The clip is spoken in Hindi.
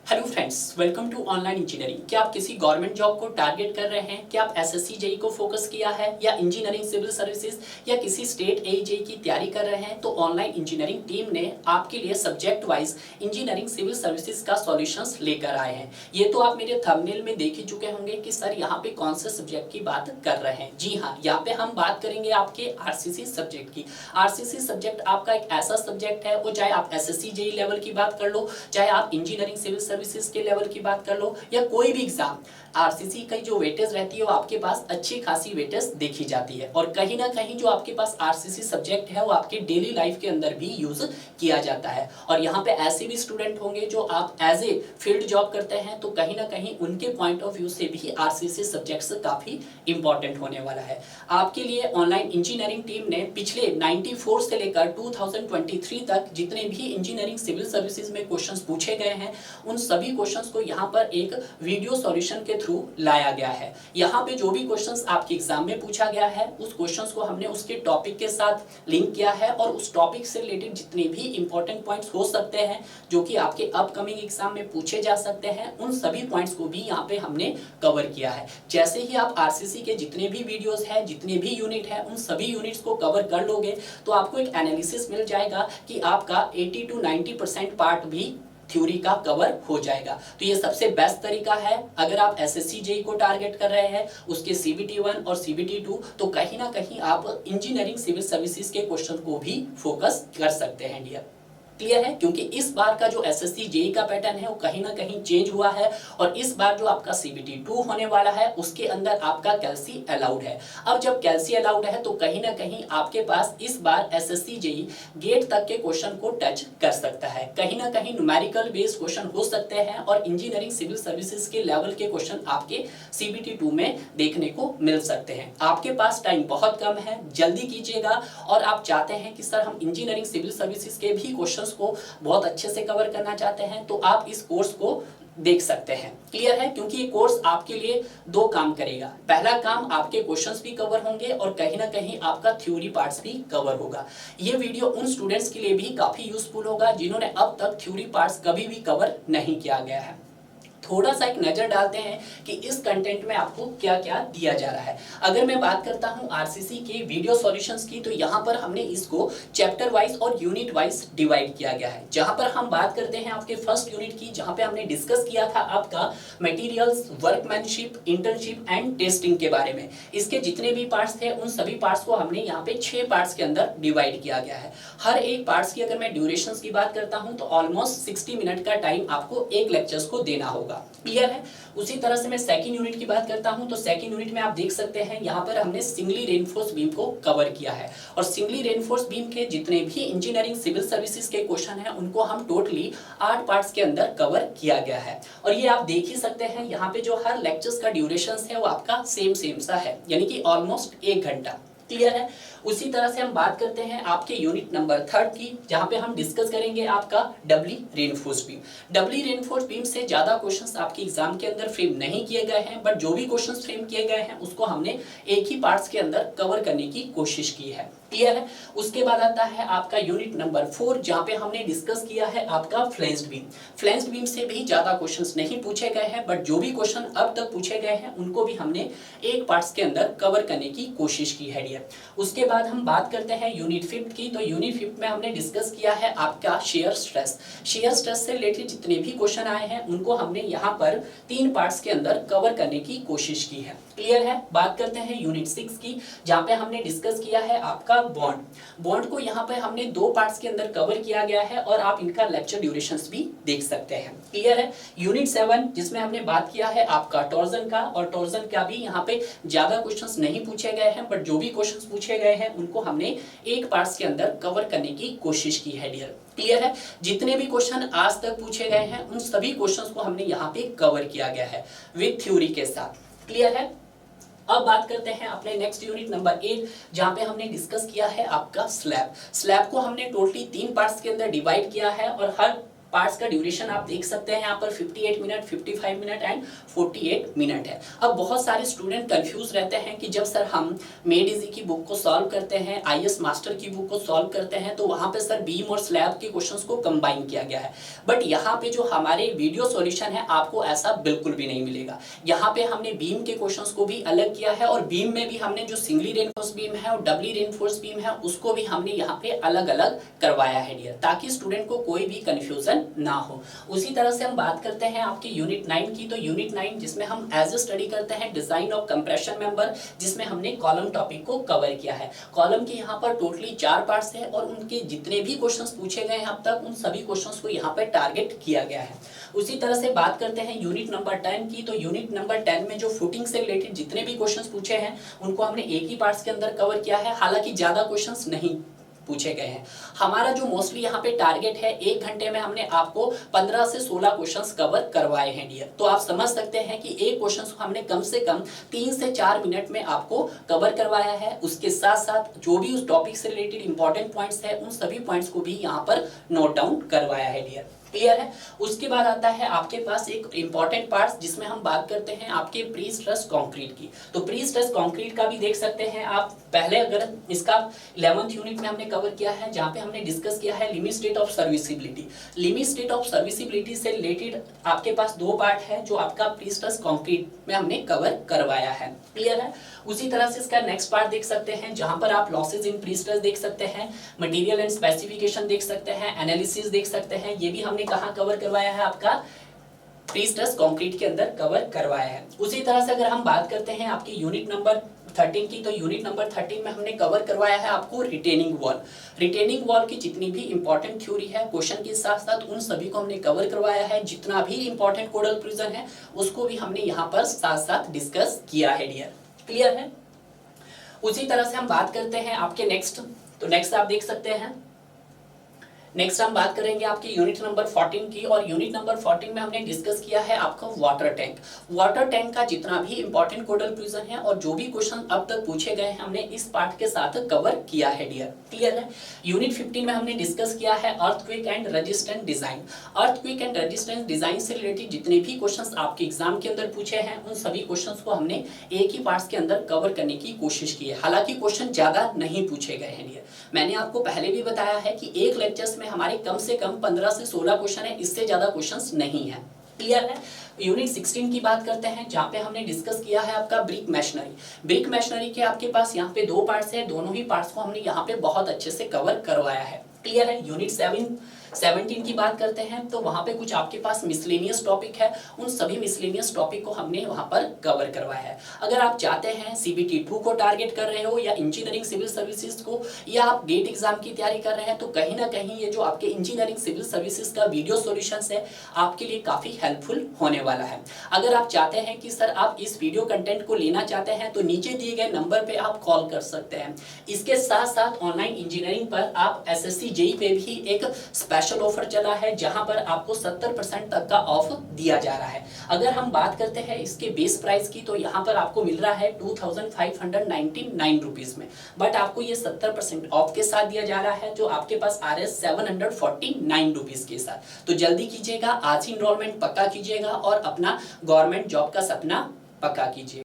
Hello friends, welcome to online engineering. क्या आप किसी गवर्नमेंट जॉब को टारगेट कर रहे हैं? क्या आप एसएससी जेई को फोकस किया है या इंजीनियरिंग सिविल सर्विसेज या किसी स्टेट जेई की तैयारी कर रहे हैं? तो ऑनलाइन इंजीनियरिंग टीम ने आपके लिए subject wise engineering civil services का सॉल्यूशंस लेकर आए हैं। ये तो आप मेरे थंबनेल में देख ही चुके होंगे कि सर यहाँ पे कौन से सब्जेक्ट की बात कर रहे हैं। जी हाँ, यहाँ पे हम बात करेंगे आपके आरसीसी सब्जेक्ट की। आरसीसी सब्जेक्ट आपका एक ऐसा सब्जेक्ट है, वो चाहे आप एसएससी जेई लेवल की बात कर लो, चाहे आप इंजीनियरिंग सिविल सर्विसेज के लेवल की बात कर लो या कोई भी एग्जाम, आरसीसी की जो वेटेज रहती है वो आपके पास अच्छी खासी वेटेज देखी जाती है। और कहीं ना कहीं जो आपके पास आरसीसी सब्जेक्ट है वो आपके डेली लाइफ के अंदर भी यूज किया जाता है। और यहाँ पे ऐसे भी स्टूडेंट होंगे जो आप एज ए फील्ड जॉब करते हैं, तो कहीं ना कहीं उनके पॉइंट ऑफ व्यू से भी आरसीसी सब्जेक्ट्स काफी इंपॉर्टेंट होने वाला है। आपके लिए ऑनलाइन इंजीनियरिंग टीम ने पिछले 94 से लेकर 2023 तक जितने भी इंजीनियरिंग सिविल सर्विसेज में क्वेश्चंस पूछे गए हैं, उन सभी क्वेश्चंस को यहाँ पर एक वीडियो सॉल्यूशन के थ्रू लाया गया है। यहाँ पे जो भी क्वेश्चंस आपके एग्जाम में पूछा गया है, उस क्वेश्चंस को हमने उसके टॉपिक के साथ लिंक किया है और उस टॉपिक से रिलेटेड जितने भी इंपॉर्टेंट पॉइंट्स हो सकते हैं जो कि आपके अपकमिंग एग्जाम में पूछे जा सकते हैं, उन सभी पॉइंट्स को भी यहाँ पे हमने कवर किया है। जैसे ही आप आरसीसी के जितने भी वीडियोस हैं, जितने भी यूनिट है, उन सभी यूनिट्स को कवर कर लोगे तो आपको एक एनालिसिस मिल जाएगा कि आपका 80 to 90% पार्ट भी थ्योरी का कवर हो जाएगा। तो ये सबसे बेस्ट तरीका है अगर आप एसएससी जेई को टारगेट कर रहे हैं, उसके सीबीटी 1 और सीबीटी 2, तो कहीं ना कहीं आप इंजीनियरिंग सिविल सर्विसेज के क्वेश्चन को भी फोकस कर सकते हैं डियर। क्लियर है? क्योंकि इस बार का जो एसएससी जेई का पैटर्न है वो कहीं ना कहीं चेंज हुआ है और इस बार जो आपका सीबीटी 2 होने वाला है उसके अंदर आपका कैल्सी अलाउड है। अब जब कैल्सी अलाउड है तो कहीं ना कहीं आपके पास इस बार एसएससी जेई गेट तक के क्वेश्चन को टच कर सकता है। कहीं ना कहीं न्यूमेरिकल बेस्ड क्वेश्चन हो सकते हैं और इंजीनियरिंग सिविल सर्विसेज के लेवल के क्वेश्चन आपके सीबीटी 2 में देखने को मिल सकते हैं। आपके पास टाइम बहुत कम है, जल्दी कीजिएगा। और आप चाहते हैं कि सर हम इंजीनियरिंग सिविल सर्विसेज के भी क्वेश्चन को बहुत अच्छे से कवर करना चाहते हैं, तो आप इस कोर्स को देख सकते हैं। क्लियर है? क्योंकि ये कोर्स आपके लिए दो काम करेगा। पहला काम, आपके क्वेश्चंस भी कवर होंगे और कहीं ना कहीं आपका थ्योरी पार्ट्स भी कवर होगा। ये वीडियो उन स्टूडेंट्स के लिए भी काफी यूजफुल होगा जिन्होंने अब तक थ्योरी पार्ट्स कभी भी कवर नहीं किया गया है। थोड़ा सा एक नजर डालते हैं कि इस कंटेंट में आपको क्या क्या दिया जा रहा है। अगर मैं बात करता हूं आरसीसी के वीडियो सॉल्यूशंस की, तो यहां पर हमने इसको चैप्टर वाइज और यूनिट वाइज डिवाइड किया गया है। जहां पर हम बात करते हैं आपके फर्स्ट यूनिट की, जहां पे हमने डिस्कस किया था आपका materials, workmanship, internship and testing के बारे में। इसके जितने भी पार्ट्स थे उन सभी पार्ट्स को हमने यहाँ पे 6 पार्ट्स के अंदर डिवाइड किया गया है। हर एक पार्ट्स की अगर मैं ड्यूरेशंस की बात करता हूं तो ऑलमोस्ट 60 मिनट का टाइम आपको एक लेक्चर्स को देना होगा। क्लियर है? उसी तरह से मैं सेकंड यूनिट की बात करता हूं तो सेकंड यूनिट में आप देख सकते हैं यहाँ पर हमने सिंगली रेनफोर्स बीम को कवर किया है। और सिंगली रेनफोर्स बीम के जितने भी इंजीनियरिंग सिविल सर्विसेज के क्वेश्चन हैं उनको हम टोटली 8 पार्ट्स के अंदर कवर किया गया है। और ये आप देख ही सकते हैं यहाँ पे जो हर लेक्चर्स का ड्यूरेशन है वो आपका सेम सा है, यानी कि ऑलमोस्ट 1 घंटा। क्लियर है? उसी तरह से हम बात करते हैं आपके यूनिट नंबर 3 की, जहां पे हम डिस्कस करेंगे आपका डबली रेनफोर्स बीम। डबली रेनफोर्स बीम से ज्यादा क्वेश्चंस आपके एग्जाम के अंदर फ्रेम नहीं किए गए हैं, बट जो भी क्वेश्चंस फ्रेम किए गए हैं उसको हमने एक ही पार्ट्स के अंदर कवर करने की कोशिश की है। क्लियर है? उसके बाद आता है आपका यूनिट नंबर 4, जहां पे हमने डिस्कस किया है आपका फ्लैंज्ड बीम। फ्लैंज्ड बीम से भी ज्यादा क्वेश्चंस नहीं पूछे गए हैं, बट जो भी क्वेश्चन अब तक पूछे गए हैं उनको भी हमने एक पार्ट्स के अंदर कवर करने की कोशिश की है डियर। उसके बाद हम बात करते हैं यूनिट 5 की, तो यूनिट 5 में हमने डिस्कस किया है आपका शेयर स्ट्रेस। शेयर स्ट्रेस से रिलेटेड जितने भी क्वेश्चन आए हैं उनको हमने यहाँ पर 3 पार्ट्स के अंदर कवर करने की कोशिश की है। क्लियर है? बात करते हैं यूनिट 6 की, जहां पे हमने डिस्कस किया है आपका बॉन्ड को यहाँ पे हमने 2 पार्ट्स के अंदर कवर किया गया है और आप इनका लेक्चर ड्यूरेशंस भी देख सकते हैं। क्लियर है? यूनिट 7 जिसमें हमने बात किया है आपका टॉर्जन का, और टॉर्जन का भी यहाँ पे ज्यादा क्वेश्चंस नहीं पूछे गए हैं, बट जो भी क्वेश्चंस पूछे गए हैं उनको हमने एक पार्ट्स के अंदर कवर करने की कोशिश की है डियर। क्लियर है? जितने भी क्वेश्चन आज तक पूछे गए हैं उन सभी क्वेश्चंस को हमने यहाँ पे कवर किया गया है विद थ्योरी के साथ। क्लियर है? अब बात करते हैं अपने नेक्स्ट यूनिट नंबर 8, जहां पे हमने डिस्कस किया है आपका स्लैब। स्लैब को हमने टोटली 3 पार्ट्स के अंदर डिवाइड किया है और हर पार्ट्स का ड्यूरेशन आप देख सकते हैं यहाँ पर 58 मिनट, 55 मिनट एंड 48 मिनट है। अब बहुत सारे स्टूडेंट कंफ्यूज रहते हैं कि जब सर हम मेड इजी की बुक को सॉल्व करते हैं, आईएएस मास्टर की बुक को सॉल्व करते हैं, तो वहां पे सर बीम और स्लैब के क्वेश्चंस को कंबाइन किया गया है। बट यहाँ पे जो हमारे वीडियो सॉल्यूशन है आपको ऐसा बिल्कुल भी नहीं मिलेगा। यहाँ पे हमने बीम के क्वेश्चंस को भी अलग किया है और बीम में भी हमने जो सिंगली रेनफोर्स बीम है और डबली रेनफोर्स बीम है उसको भी हमने यहाँ पे अलग अलग करवाया है डियर, ताकि स्टूडेंट को कोई भी कंफ्यूजन ना हो। उसी तरह से हम बात करते हैं आपकी यूनिट 9 की। तो यूनिट 9 जिसमें हम एज ए स्टडी करते हैं डिजाइन ऑफ कंप्रेशन मेंबर, जिसमें हमने कॉलम टॉपिक को कवर किया है। कॉलम के यहाँ पर टोटली 4 पार्ट्स है और उनके जितने भी क्वेश्चंस पूछे गए हैं अब तक उन सभी क्वेश्चंस को यहाँ पर टारगेट किया गया है। उसी तरह से बात करते हैं यूनिट नंबर 10 की। तो यूनिट नंबर 10 में जो फुटिंग से रिलेटेड जितने भी क्वेश्चंस पूछे हैं उनको हमने एक ही पार्ट्स के अंदर कवर किया है, हालांकि ज्यादा क्वेश्चंस नहीं पूछे गए हैं। हमारा जो मोस्टली यहाँ पे टारगेट है 1 घंटे में हमने आपको 15 से 16 क्वेश्चंस कवर करवाए हैं डियर। तो आप समझ सकते हैं कि एक क्वेश्चन को हमने कम से कम 3 से 4 मिनट में आपको कवर करवाया है। उसके साथ साथ जो भी उस टॉपिक से रिलेटेड इंपॉर्टेंट पॉइंट्स है उन सभी पॉइंट्स को भी यहाँ पर नोट डाउन करवाया है डियर। क्लियर है। उसके बाद आता है आपके पास एक इंपॉर्टेंट पार्ट जिसमें हम बात करते हैं आपके प्री स्ट्रेस्ड कंक्रीट की। तो प्री स्ट्रेस्ड कंक्रीट का भी देख सकते हैं आप। पहले अगर इसका 11th यूनिट में हमने कवर किया है जहां पे हमने डिस्कस किया है limit state of serviceability. Limit state of serviceability से रिलेटेड आपके पास 2 पार्ट है जो आपका प्री स्ट्रेस्ड कंक्रीट में हमने कवर करवाया है। क्लियर है। उसी तरह से इसका नेक्स्ट पार्ट देख सकते हैं जहां पर आप लॉसेज इन प्री स्ट्रेस देख सकते हैं, मटेरियल एंड स्पेसिफिकेशन देख सकते हैं, एनालिसिस देख सकते हैं। ये भी हमने कहां कवर करवाया है, आपका प्री स्ट्रेस कंक्रीट के अंदर कवर करवाया है। उसी तरह से अगर हम बात करते हैं आपकी यूनिट नंबर 13 की, तो यूनिट नंबर 13 में हमने कवर करवाया है आपको रिटेनिंग वॉल। रिटेनिंग वॉल की जितनी भी इंपॉर्टेंट थ्योरी है क्वेश्चन के साथ साथ उन सभी को हमने कवर करवाया है। जितना भी इंपॉर्टेंट कोडल प्रिजन है उसको भी हमने यहाँ पर साथ साथ डिस्कस किया है डियर। क्लियर है। उसी तरह से हम बात करते हैं आपके नेक्स्ट। तो नेक्स्ट आप देख सकते हैं, नेक्स्ट हम बात करेंगे आपकी यूनिट नंबर 14 की। और यूनिट नंबर 14 में हमने डिस्कस किया है आपका वाटर टैंक। वाटर टैंक का जितना भी इंपॉर्टेंट कोडल प्रिजन है और जो भी क्वेश्चन अब तक पूछे गए हैं हमने इस पार्ट के साथ कवर किया है डियर। क्लियर है। यूनिट 15 में हमने डिस्कस किया है earthquake and resistant design. Earthquake and resistant design से रिलेटेड जितने भी क्वेश्चन आपके एग्जाम के अंदर पूछे हैं उन सभी क्वेश्चन को हमने एक ही पार्ट के अंदर कवर करने की कोशिश की है। हालांकि क्वेश्चन ज्यादा नहीं पूछे गए हैं डियर। मैंने आपको पहले भी बताया है कि एक लेक्चर्स में हमारे कम से कम 15 से 16 क्वेश्चन है, इससे ज्यादा क्वेश्चंस नहीं है। क्लियर है। यूनिट 16 की बात करते हैं जहां पे हमने डिस्कस किया है आपका ब्रिक मैशनरी। ब्रिक मैशनरी के आपके पास यहाँ पे 2 पार्ट्स है, दोनों ही पार्ट्स को हमने यहाँ पे बहुत अच्छे से कवर करवाया है। क्लियर है। यूनिट 17 की बात करते हैं तो वहां पे कुछ आपके पास मिसलेनियस टॉपिक है, उन सभी मिसलेनियस टॉपिक को हमने वहां पर कवर करवाया है। अगर आप चाहते हैं CBT 2 को टारगेट कर रहे हो या इंजीनियरिंग सिविल सर्विसेज को या आप गेट एग्जाम की तैयारी कर रहे हैं तो कहीं ना कहीं ये जो आपके इंजीनियरिंग सिविल सर्विसेज का वीडियो सॉल्यूशंस है आपके लिए काफी हेल्पफुल होने वाला है। अगर आप चाहते हैं कि सर आप इस वीडियो कंटेंट को लेना चाहते हैं तो नीचे दिए गए नंबर पे आप कॉल कर सकते हैं। इसके साथ साथ ऑनलाइन इंजीनियरिंग पर आप SSC JEE पे भी एक स्पेशल ऑफर चला है जहां पर आपको 70% तक का ऑफ दिया जा रहा है। अगर हम बात करते हैं इसके बेस प्राइस की तो यहाँ पर आपको मिल रहा है 2599 रुपीज में, बट आपको ये 70% ऑफ के साथ दिया जा रहा है जो आपके पास आ रहे 749 रुपीज के साथ। तो जल्दी कीजिएगा, आज ही इनरोलमेंट पक्का कीजिएगा और अपना गवर्नमेंट जॉब का सपना पक्का कीजिए।